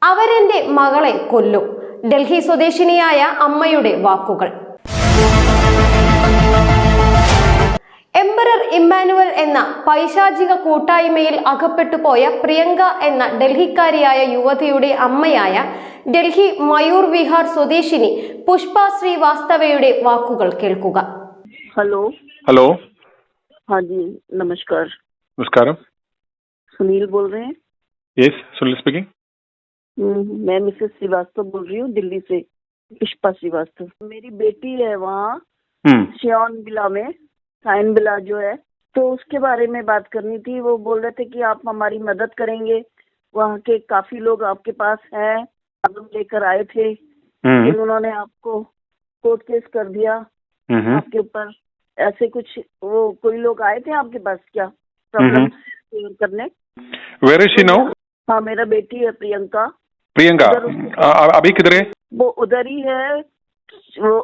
അവരെന്റെ മകളെ കൊല്ലും. ഡൽഹി സ്വദേശിനിയായ അമ്മയുടെ വാക്കുകൾ. എംപറർ ഇമ്മാനുവൽ എന്ന പൈശാചിക കൂട്ടായ്മയിൽ അകപ്പെട്ടുപോയ പ്രിയങ്ക എന്ന ഡൽഹിക്കാരിയായ യുവതിയുടെ അമ്മയായ ഡൽഹി മയൂർ വിഹാർ സ്വദേശിനി പുഷ്പ ശ്രീവാസ്തവയുടെ വാക്കുകൾ കേൾക്കുക. Hello hello. हाँ जी, नमस्कार। नमस्कारम। सुनील बोल रहे हैं? Yes, Sunil speaking. मैं मिसेस श्रीवास्तव बोल रही हूँ दिल्ली से, पुष्पा श्रीवास्तव। मेरी बेटी है वहाँ श्योन बिला में, साइन बिला जो है, तो उसके बारे में बात करनी थी। वो बोल रहे थे कि आप हमारी मदद करेंगे, वहाँ के काफी लोग आपके पास हैं, हम लेकर आए थे, लेकिन उन्होंने आपको कोर्ट केस कर दिया आपके ऊपर। ऐसे कुछ वो कोई लोग आए थे आपके पास क्या प्रॉब्लम क्लियर करने? Where is she now? हाँ, मेरा बेटी है प्रियंका। प्रियंका अभी किधर है? वो उधर ही है, वो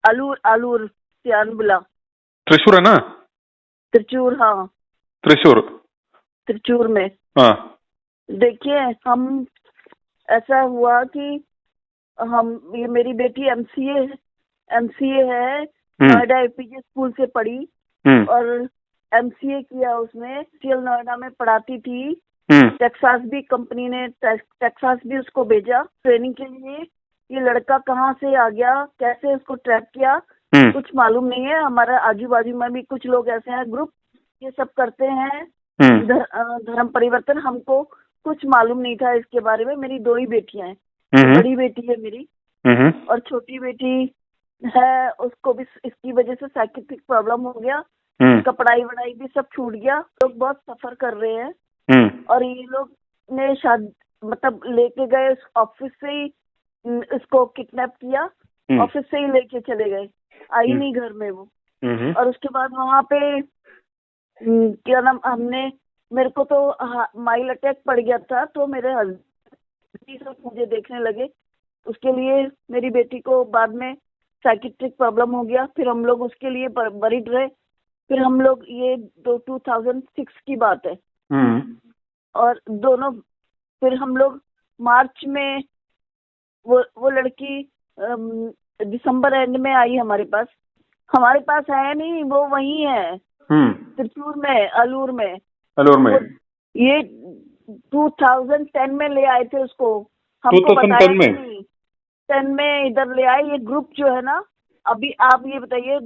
आलूर सियानबुला, त्रिशूर है ना? त्रिचूर, हाँ त्रिचूर में। हाँ, देखिए, हम ऐसा हुआ कि ये मेरी बेटी एमसीए है, नोएडा एपीजे स्कूल से पढ़ी और एमसीए किया उसने, सीएल नोएडा में पढ़ाती थी। टेक्सास भी कंपनी ने टेक्सास भी उसको भेजा ट्रेनिंग के लिए। ये लड़का कहाँ से आ गया, कैसे उसको ट्रैक किया, कुछ मालूम नहीं है। हमारा आजू बाजू में भी कुछ लोग ऐसे हैं, ग्रुप ये सब करते हैं धर्म परिवर्तन। हमको कुछ मालूम नहीं था इसके बारे में। मेरी दो ही बेटियां हैं, बड़ी बेटी है मेरी और छोटी बेटी है, उसको भी इसकी वजह से साइकिट्रिक प्रॉब्लम हो गया, उसका पढ़ाई वढ़ाई भी सब छूट गया। लोग बहुत सफर कर रहे हैं और ये लोग ने शायद मतलब लेके गए ऑफिस से ही, इसको किडनैप किया, ऑफिस से ही लेके चले गए, आई नहीं घर में वो। और उसके बाद वहाँ पे क्या नाम, मेरे को तो माइल अटैक पड़ गया था, तो मेरे हस्बैंड सब मुझे देखने लगे। उसके लिए मेरी बेटी को बाद में साइकिट्रिक प्रॉब्लम हो गया, फिर हम लोग उसके लिए वरीड रहे। फिर हम लोग ये 2006 की बात है और दोनों, फिर हम लोग मार्च में वो लड़की दिसंबर एंड में आई हमारे पास है नहीं, वो वही है त्रिचूर में, आलूर में। ये 2010 में ले आए थे उसको, हमको बताया नहीं। 10 में इधर ले आए। ये ग्रुप जो है ना, अभी आप ये बताइए,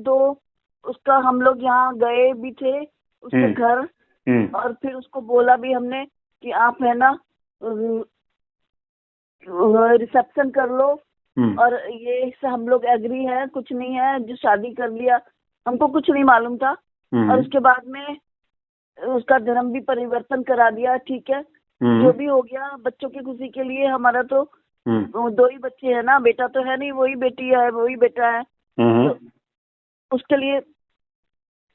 उसका हम लोग यहाँ गए भी थे उसके घर और फिर उसको बोला भी हमने कि आप है ना रिसेप्शन कर लो और ये हम लोग एग्री है, कुछ नहीं है, जो शादी कर लिया, हमको कुछ नहीं मालूम था। और उसके बाद में उसका धर्म भी परिवर्तन करा दिया, ठीक है, जो भी हो गया बच्चों की खुशी के लिए। हमारा तो दो ही बच्चे हैं ना, बेटा तो है नहीं, वही बेटी है, वही बेटा है। तो उसके लिए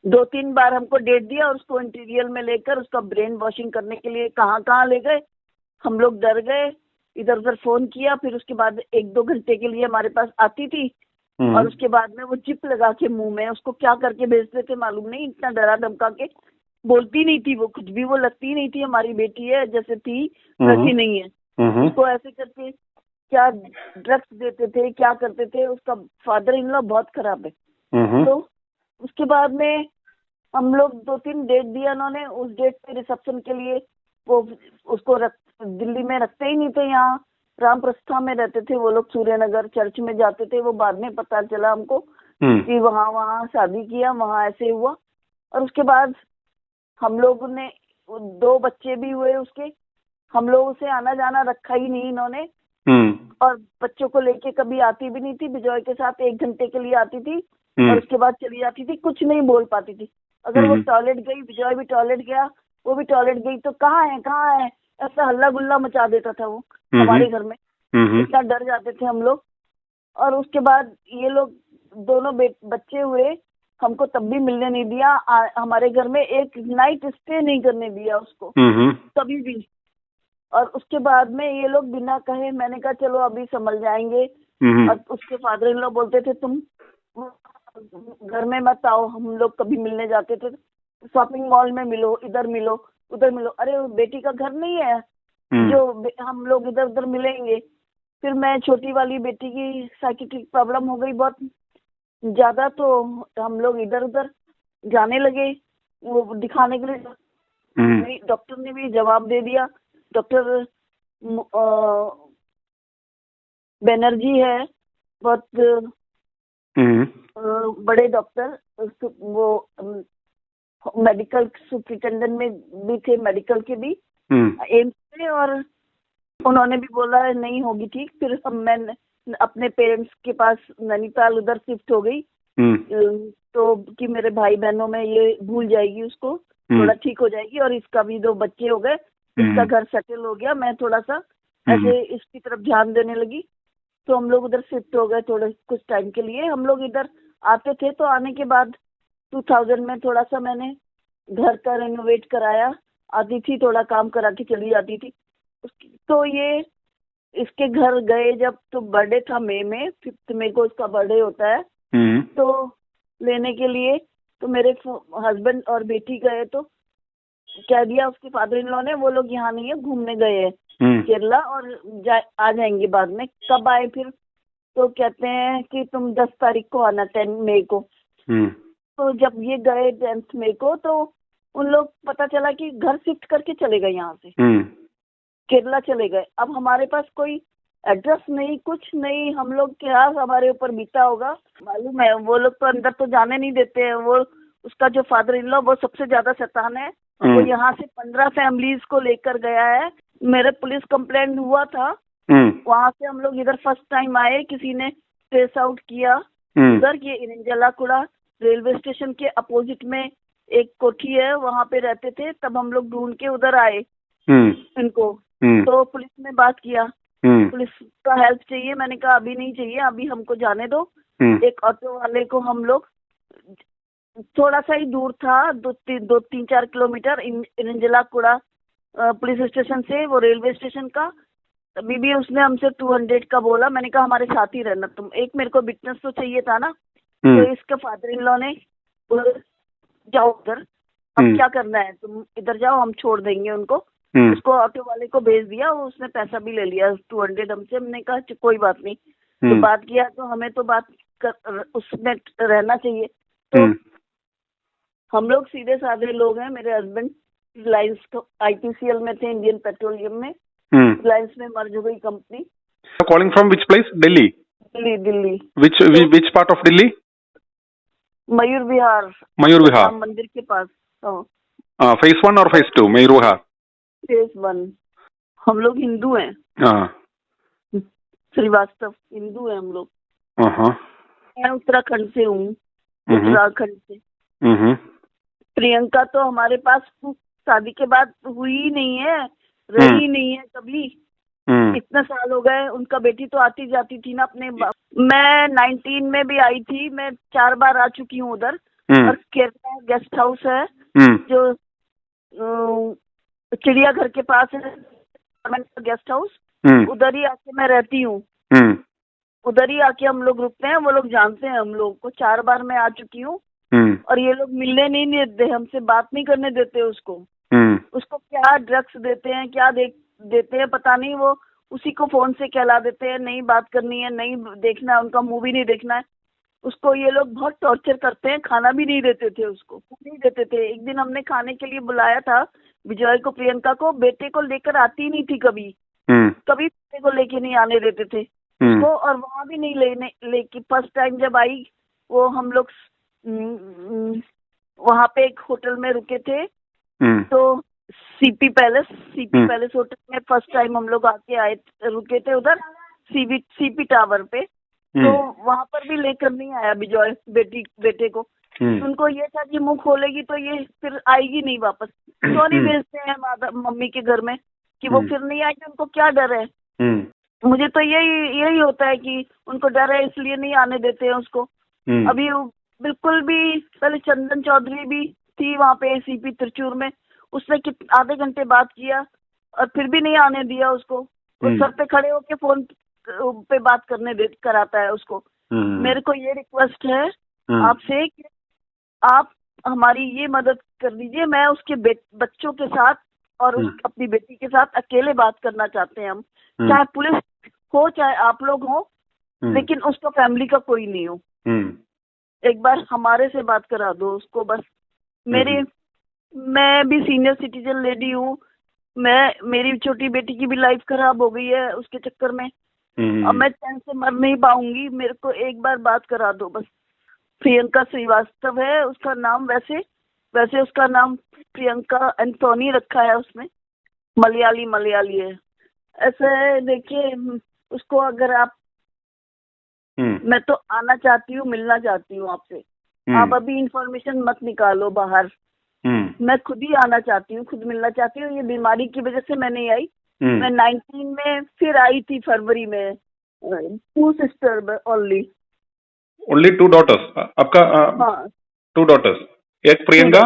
2-3 बार हमको डेट दिया और उसको इंटीरियर में लेकर उसका ब्रेन वॉशिंग करने के लिए कहाँ ले गए। हम लोग डर गए, इधर उधर फोन किया। फिर उसके बाद 1-2 घंटे के लिए हमारे पास आती थी और उसके बाद में वो चिप लगा के मुंह में, उसको क्या करके भेजते थे मालूम नहीं, इतना डरा धमका के बोलती नहीं थी वो कुछ भी, वो लगती नहीं थी हमारी बेटी है, जैसे थी वैसी नहीं है। उसको ऐसे करके क्या ड्रग्स देते थे, क्या करते थे। उसका फादर इन लॉ बहुत खराब है। तो उसके बाद में हम लोग 2-3 डेट दिया उन्होंने। उस डेट पे रिसेप्शन के लिए वो उसको दिल्ली में रखते ही नहीं थे, यहाँ रामप्रस्था में रहते थे वो लोग, सूर्यनगर चर्च में जाते थे। वो बाद में पता चला हमको कि वहाँ शादी किया, वहाँ ऐसे हुआ। और उसके बाद हम लोगों ने 2 बच्चे भी हुए उसके, हम लोग उसे आना जाना रखा ही नहीं इन्होंने। और बच्चों को लेके कभी आती भी नहीं थी, विजय के साथ 1 घंटे के लिए आती थी और उसके बाद चली जाती थी, कुछ नहीं बोल पाती थी। अगर वो टॉयलेट गई, विजय भी टॉयलेट गया, वो भी टॉयलेट गई, तो कहाँ है ऐसा हल्ला गुल्ला मचा देता था वो हमारे घर में। इतना डर जाते थे हम लोग। और उसके बाद ये लोग दोनों बच्चे हुए, हमको तब भी मिलने नहीं दिया, हमारे घर में एक नाइट स्टे नहीं करने दिया उसको कभी भी। और उसके बाद में ये लोग बिना कहे, मैंने कहा चलो अभी संभल जाएंगे। और उसके फादर इन लॉ बोलते थे तुम घर में मत आओ, हम लोग कभी मिलने जाते थे शॉपिंग मॉल में मिलो, इधर मिलो उधर मिलो। अरे बेटी का घर नहीं है, जो हम लोग इधर उधर मिलेंगे। फिर मैं छोटी वाली बेटी की साइकेट्रिक प्रॉब्लम हो गई बहुत ज्यादा, तो हम लोग इधर उधर जाने लगे वो दिखाने के लिए। डॉक्टर ने भी जवाब दे दिया। डॉक्टर बनर्जी है, बहुत बड़े डॉक्टर, वो मेडिकल सुपरिटेंडेंट में भी थे, मेडिकल के भी एम्स में, और उन्होंने भी बोला नहीं होगी ठीक। फिर मैं अपने पेरेंट्स के पास नैनीताल उधर शिफ्ट हो गई, तो कि मेरे भाई बहनों में ये भूल जाएगी, उसको थोड़ा ठीक हो जाएगी, और इसका भी 2 बच्चे हो गए, इसका घर सेटल हो गया। मैं थोड़ा सा ऐसे इसकी तरफ ध्यान देने लगी, तो हम लोग उधर शिफ्ट हो गए थोड़े कुछ टाइम के लिए। हम लोग इधर आते थे, तो आने के बाद 2000 में थोड़ा सा मैंने घर का रेनोवेट कराया, आती थी, थोड़ा काम करा के चली जाती थी। तो ये इसके घर गए जब, तो बर्थडे था मई में, 5 मई को उसका बर्थडे होता है, तो लेने के लिए तो मेरे हस्बैंड और बेटी गए, तो कह दिया उसके फादर इन लॉ ने, वो लोग यहाँ नहीं है, घूमने गए हैं केरला, और आ जाएंगे बाद में। कब आए फिर, तो कहते हैं कि तुम 10 तारीख को आना, 10 मई को। तो जब ये गए 10 मई को, तो उन लोग पता चला कि घर शिफ्ट करके चले गए यहाँ से, केरला चले गए। अब हमारे पास कोई एड्रेस नहीं, कुछ नहीं, हम लोग क्या हमारे ऊपर बीता होगा मालूम है। वो लोग तो अंदर तो जाने नहीं देते हैं। वो उसका जो फादर इन लॉ, वो सबसे ज्यादा शैतान है। वो यहाँ से 15 फैमिलीज को लेकर गया है। मेरे पुलिस कंप्लेंट हुआ था, वहाँ से हम लोग इधर फर्स्ट टाइम आए, किसी ने ट्रेस आउट किया उधर, ये इरिंजालाकुड़ा रेलवे स्टेशन के अपोजिट में एक कोठी है, वहाँ पे रहते थे। तब हम लोग ढूंढ के उधर आए इनको। तो पुलिस ने बात किया, पुलिस का हेल्प चाहिए। मैंने कहा अभी नहीं चाहिए, अभी हमको जाने दो। एक ऑटो वाले को हम लोग, थोड़ा सा ही दूर था, 2-3-4 किलोमीटर इरिंजालाकुड़ा पुलिस स्टेशन से, वो रेलवे स्टेशन का। अभी भी उसने हमसे 200 का बोला। मैंने कहा हमारे साथ ही रहना तुम, एक मेरे को विटनेस तो चाहिए था ना। तो इसके फादर इन लॉ ने जाओ उधर, अब क्या करना है, तुम इधर जाओ, हम छोड़ देंगे उनको। उसको ऑटो वाले को भेज दिया, उसने पैसा भी ले लिया 200 हमसे। हमने कहा कोई बात नहीं। तो बात किया, तो हमें तो बात उसमें रहना चाहिए। तो हम लोग सीधे साधे लोग हैं। मेरे हस्बैंड रिलायंस IPCL में थे, इंडियन पेट्रोलियम में, रिलायंस में मर्ज हो गई company. Calling from which place? Delhi. Delhi. Which part of Delhi? Mayur Vihar. Mayur Vihar. Ram मंदिर के पास। Phase 1 और Phase 2? मयूर विहार। Phase 1। हम लोग हिंदू हैं। श्रीवास्तव हिंदू हैं हम लोग। मैं उत्तराखंड से हूँ, उत्तराखंड से। प्रियंका तो हमारे पास शादी के बाद हुई ही नहीं है, रही नहीं है कभी। इतने साल हो गए। उनका बेटी तो आती जाती थी ना अपने। मैं 19 में भी आई थी, मैं 4 बार आ चुकी हूँ उधर। और केरला गेस्ट हाउस है जो चिड़ियाघर के पास है, गेस्ट हाउस, उधर ही आके मैं रहती हूँ। उधर ही आके हम लोग रुकते हैं। वो लोग जानते हैं हम लोग को। 4 बार मैं आ चुकी हूँ। और ये लोग मिलने नहीं देते, हमसे बात नहीं करने देते उसको। उसको क्या ड्रग्स देते हैं, क्या देते हैं पता नहीं। वो उसी को फोन से कहला देते हैं, नहीं बात करनी है, नहीं देखना है, उनका मूवी नहीं देखना है। उसको ये लोग बहुत टॉर्चर करते हैं। खाना भी नहीं देते थे उसको, नहीं देते थे। एक दिन हमने खाने के लिए बुलाया था विजय को, प्रियंका को। बेटे को लेकर आती नहीं थी कभी, कभी बेटे को लेके नहीं आने देते थे उसको। और वहाँ भी नहीं लेके फर्स्ट टाइम जब आई, वो हम लोग वहाँ पे एक होटल में रुके थे, तो सीपी पैलेस होटल में फर्स्ट टाइम हम लोग आके आए, रुके थे उधर सीपी टावर पे। तो वहाँ पर भी लेकर नहीं आया विजय बेटे को। उनको ये था कि मुंह खोलेगी तो ये फिर आएगी नहीं वापस। क्यों नहीं भेजते हैं मम्मी के घर में कि वो फिर नहीं आएगी, उनको क्या डर है। मुझे तो यही होता है कि उनको डर है, इसलिए नहीं आने देते हैं उसको। अभी बिल्कुल भी, पहले चंदन चौधरी भी थी वहाँ पे सीपी त्रिचूर में, उसने आधे घंटे बात किया और फिर भी नहीं आने दिया उसको। वो सर पे खड़े होके फोन पे बात कराता है उसको। मेरे को ये रिक्वेस्ट है आपसे कि आप हमारी ये मदद कर दीजिए। मैं उसके बच्चों के साथ और अपनी बेटी के साथ अकेले बात करना चाहते हैं हम, चाहे पुलिस हो चाहे आप लोग हो, लेकिन उसका फैमिली का कोई नहीं हो। एक बार हमारे से बात करा दो उसको बस। मैं भी सीनियर सिटीजन लेडी हूँ, मेरी छोटी बेटी की भी लाइफ खराब हो गई है उसके चक्कर में। अब मैं चैन से मर नहीं पाऊंगी, मेरे को एक बार बात करा दो बस। प्रियंका श्रीवास्तव है उसका नाम, वैसे उसका नाम प्रियंका एंथोनी रखा है उसमें, मलयाली है। ऐसा है, देखिए उसको अगर आप, मैं तो आना चाहती हूँ, मिलना चाहती हूँ आपसे। आप अभी इंफॉर्मेशन मत निकालो बाहर, मैं खुद ही आना चाहती हूँ, खुद मिलना चाहती हूँ। ये बीमारी की वजह से मैं नहीं आई। मैं 19 में फिर आई थी, फरवरी में। 2 सिस्टर ओनली। Only 2 daughters. आपका हाँ 2 daughters. एक प्रियंका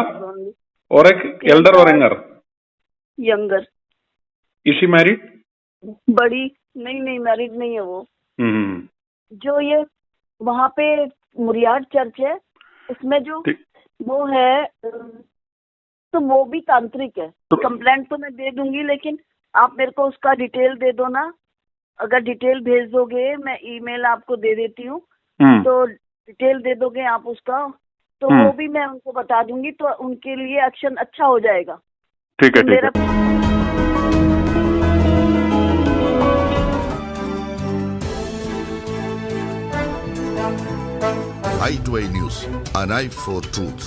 और एक एल्डर और यंगर। Is she married? बड़ी नहीं, मैरिड नहीं है वो। जो ये वहाँ पे मुरियाड चर्च है, उसमें जो वो है, तो वो भी तांत्रिक है। कंप्लेंट तो मैं दे दूंगी, लेकिन आप मेरे को उसका डिटेल दे दो ना। अगर डिटेल भेज दोगे, मैं ईमेल आपको दे देती हूँ, तो डिटेल दे दोगे आप उसका, तो वो भी मैं उनको बता दूंगी, तो उनके लिए एक्शन अच्छा हो जाएगा। ठीक है। i2i News, an eye for truth.